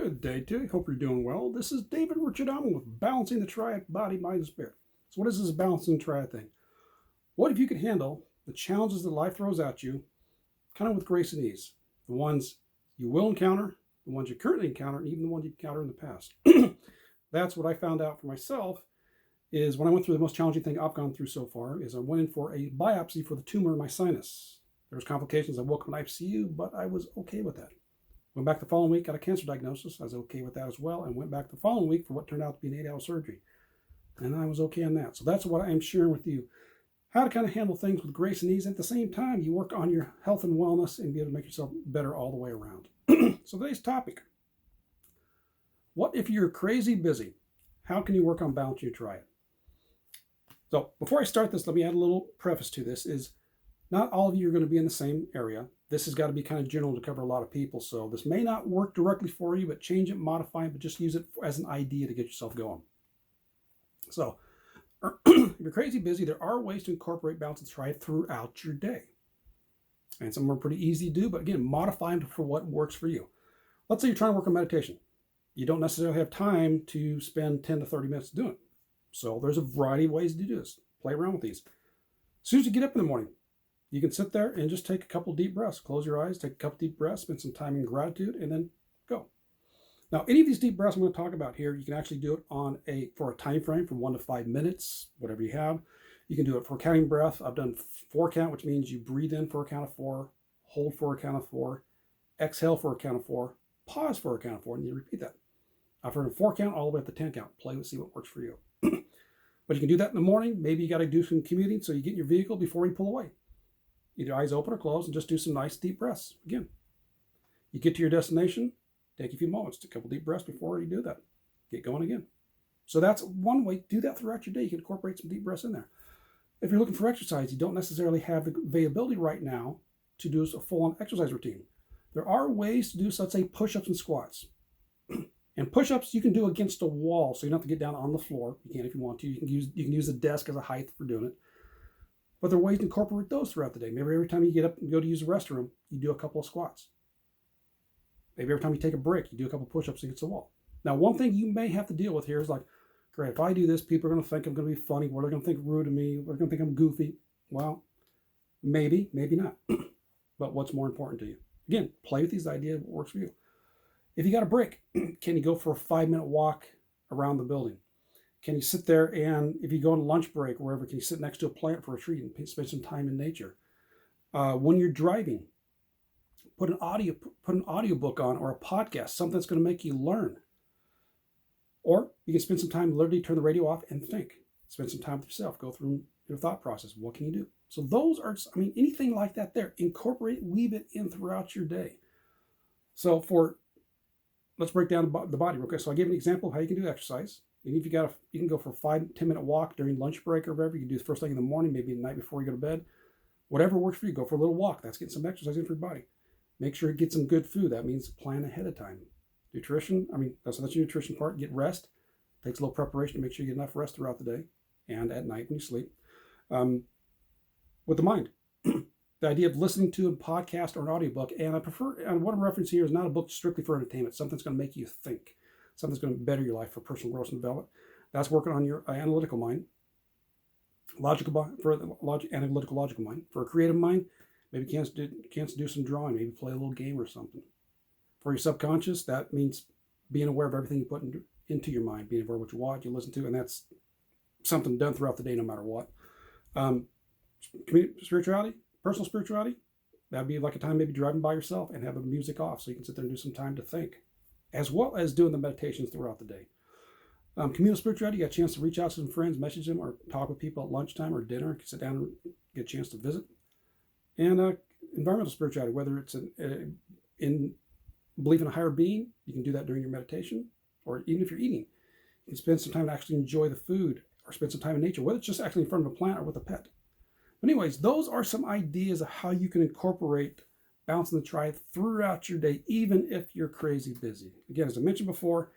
Good day to you. Hope you're doing well. This is David Richardama with Balancing the Triad Body, Mind, and Spirit. So what is this balancing the triad thing? What if you could handle the challenges that life throws at you kind of with grace and ease? The ones you will encounter, the ones you currently encounter, and even the ones you encountered in the past. That's what I found out for myself is when I went through the most challenging thing I've gone through so far is I went in for a biopsy for the tumor in my sinus. There was complications. I woke up in ICU, but I was okay with that. Went back the following week, got a cancer diagnosis. I was okay with that as well, and went back the following week for what turned out to be an 8-hour surgery. And I was okay on that. So that's what I'm sharing with you. How to kind of handle things with grace and ease. At the same time, you work on your health and wellness and be able to make yourself better all the way around. So today's topic, what if you're crazy busy? How can you work on balancing your triad? So before I start this, let me add a little preface to this is not all of you are going to be in the same area. This has got to be kind of general to cover a lot of people. So this may not work directly for you, but change it, modify it, but just use it as an idea to get yourself going. So if you're crazy busy, there are ways to incorporate balance and triad throughout your day. And some are pretty easy to do, but again, modify them for what works for you. Let's say you're trying to work on meditation. You don't necessarily have time to spend 10 to 30 minutes doing it. So there's a variety of ways to do this. Play around with these. As soon as you get up in the morning, you can sit there and just take a couple deep breaths. Close your eyes, take a couple deep breaths, spend some time in gratitude, and then go. Now, any of these deep breaths I'm going to talk about here, you can actually do it for a time frame from 1 to 5 minutes, whatever you have. You can do it for a counting breath. I've done 4 count, which means you breathe in for a count of 4, hold for a count of 4, exhale for a count of 4, pause for a count of 4, and you repeat that. I've heard a 4 count all the way up to 10 count. Play with, see what works for you. But you can do that in the morning. Maybe you got to do some commuting, so you get in your vehicle before you pull away. Either eyes open or closed and just do some nice deep breaths. Again, you get to your destination, take a few moments, take a couple deep breaths before you do that. Get going again. So that's one way. Do that throughout your day. You can incorporate some deep breaths in there. If you're looking for exercise, you don't necessarily have the availability right now to do a full-on exercise routine. There are ways to do, so let's say, push-ups and squats. And push-ups you can do against a wall, so you don't have to get down on the floor. You can if you want to. You can use the desk as a height for doing it. But there are ways to incorporate those throughout the day. Maybe every time you get up and go to use the restroom, you do a couple of squats. Maybe every time you take a break, you do a couple of push-ups against the wall. Now, one thing you may have to deal with here is like, great, if I do this, people are going to think I'm going to be funny. What are they going to think rude of me? They're going to think I'm goofy. Well, maybe, maybe not. But what's more important to you? Again, play with these ideas, what works for you. If you got a break, can you go for a 5-minute walk around the building? Can you sit there and if you go on a lunch break or wherever, can you sit next to a plant for a treat and spend some time in nature? When you're driving, put an audiobook on or a podcast, something that's going to make you learn. Or you can spend some time, literally turn the radio off and think. Spend some time with yourself, go through your thought process. What can you do? So those are, anything like that there. Incorporate, weave it in throughout your day. So let's break down the body real quick. So I gave an example of how you can do exercise. And if you can go for a 5-10 minute walk during lunch break or whatever. You can do the first thing in the morning, maybe the night before you go to bed. Whatever works for you. Go for a little walk. That's getting some exercise in for your body. Make sure you get some good food. That means plan ahead of time. Nutrition, that's your nutrition part. Get rest. Takes a little preparation to make sure you get enough rest throughout the day and at night when you sleep. With the mind. The idea of listening to a podcast or an audiobook, and what I'm referencing here is not a book strictly for entertainment. Something's going to make you think. Something's going to better your life for personal growth and development. That's working on your analytical mind, logical mind. For a creative mind, maybe you can do some drawing, maybe play a little game or something. For your subconscious, that means being aware of everything you put into your mind, being aware of what you watch, you listen to, and that's something done throughout the day no matter what. Spirituality, personal spirituality, that'd be like a time maybe driving by yourself and have the music off so you can sit there and do some time to think, as well as doing the meditations throughout the day. Communal spirituality, you got a chance to reach out to some friends, message them, or talk with people at lunchtime or dinner, sit down and get a chance to visit. And environmental spirituality, whether it's in believe in a higher being, you can do that during your meditation, or even if you're eating, you can spend some time to actually enjoy the food or spend some time in nature, whether it's just actually in front of a plant or with a pet. But anyways, those are some ideas of how you can incorporate balancing the triad throughout your day, even if you're crazy busy. Again, as I mentioned before,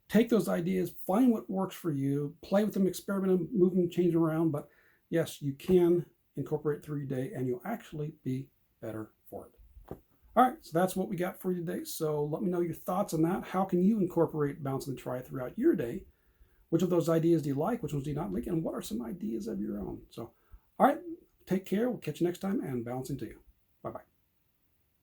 take those ideas, find what works for you, play with them, experiment them, move them, change them around. But yes, you can incorporate it through your day and you'll actually be better for it. All right, so that's what we got for you today. So let me know your thoughts on that. How can you incorporate balancing the triad throughout your day? Which of those ideas do you like? Which ones do you not like? And what are some ideas of your own? So, all right, take care. We'll catch you next time, and balancing to you. Bye-bye.